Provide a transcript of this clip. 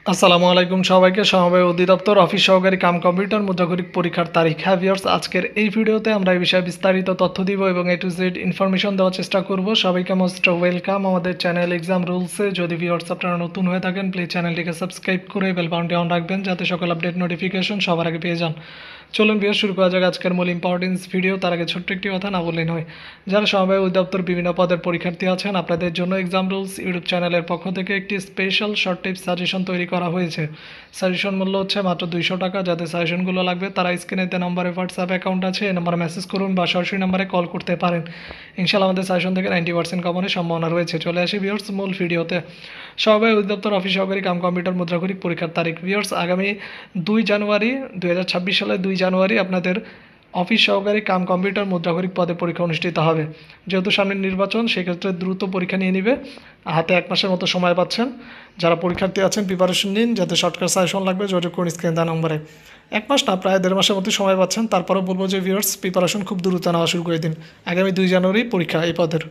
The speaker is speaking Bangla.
আসসালামু আলাইকুম সবাইকে। সমবায় অধিদপ্তর অফিস সহকারী কাম কম্পিউটার মুদ্রাক্ষরিক পরীক্ষার তারিখ। হ্যাঁ ভিউয়ার্স, আজকের এই ভিডিওতে আমরা এই বিষয়ে বিস্তারিত তথ্য দিব এবং A to Z ইনফরমেশন দেওয়ার চেষ্টা করব। সবাইকে মোস্ট ওয়েলকাম আমাদের চ্যানেল এক্সাম রুলসে। যদি ভিউয়ার্স আপনারা নতুন হয়ে থাকেন, প্লিজ চ্যানেলটিকে সাবস্ক্রাইব করে বেল বাটনটি অন রাখবেন যাতে সকল আপডেট নোটিফিকেশন সবার আগে পেয়ে যান। চলুন ভিউয়ার্স, শুরু করা যাক আজকের মূল ইম্পর্টেন্স ভিডিও। তার আগে ছোট্ট একটি কথা না বললেই নয়, যারা সমবায় অধিদপ্তর বিভিন্ন পদের পরীক্ষার্থী আছেন, আপনাদের জন্য এক্সাম রুলস ইউটিউব চ্যানেলের পক্ষ থেকে একটি স্পেশাল শর্ট টিপস সাজেশন তৈরি করা হয়েছে। সাজেশন মূল্য হচ্ছে মাত্র 200 টাকা। যাদের সাজেশনগুলো লাগবে তারা স্ক্রিনে দেওয়া নম্বরে হোয়াটসঅ্যাপ অ্যাকাউন্ট আছে, এই নম্বরে মেসেজ করুন বা সরাসরি নম্বরে কল করতে পারেন। ইনশাআল্লাহ আমাদের সাজেশন থেকে 90% কমনের সম্ভাবনা রয়েছে। চলে আসি ভিউয়ার্স মূল ভিডিওতে। সমবায় অধিদপ্তর অফিস সহকারী কাম কম্পিউটার মুদ্রাক্ষরিক পরীক্ষার তারিখ। ভিউয়ার্স, আগামী 2 জানুয়ারি 2026 সালে 2 জানুয়ারি আপনাদের অফিস সহকারী কাম কম্পিউটার মুদ্রাক্ষরিক পদে পরীক্ষা অনুষ্ঠিত হবে। যেহেতু সামনের নির্বাচন, সেক্ষেত্রে দ্রুত পরীক্ষা নিয়ে নেবে। হাতে 1 মাসের মতো সময় পাচ্ছেন। যারা পরীক্ষার্থী আছেন প্রিপারেশন নিন। যাতে শর্টকাট সাজেশন লাগবে যোগাযোগ করুন স্ক্রিনে দেওয়া নম্বরে। 1 মাস না, প্রায় 1.5 মাসের মতো সময় পাচ্ছেন। তারপরেও বলবো যে ভিউয়ার্স, প্রিপারেশন খুব দ্রুত নেওয়া শুরু করে দিন। আগামী 2 জানুয়ারি পরীক্ষা এই পদের।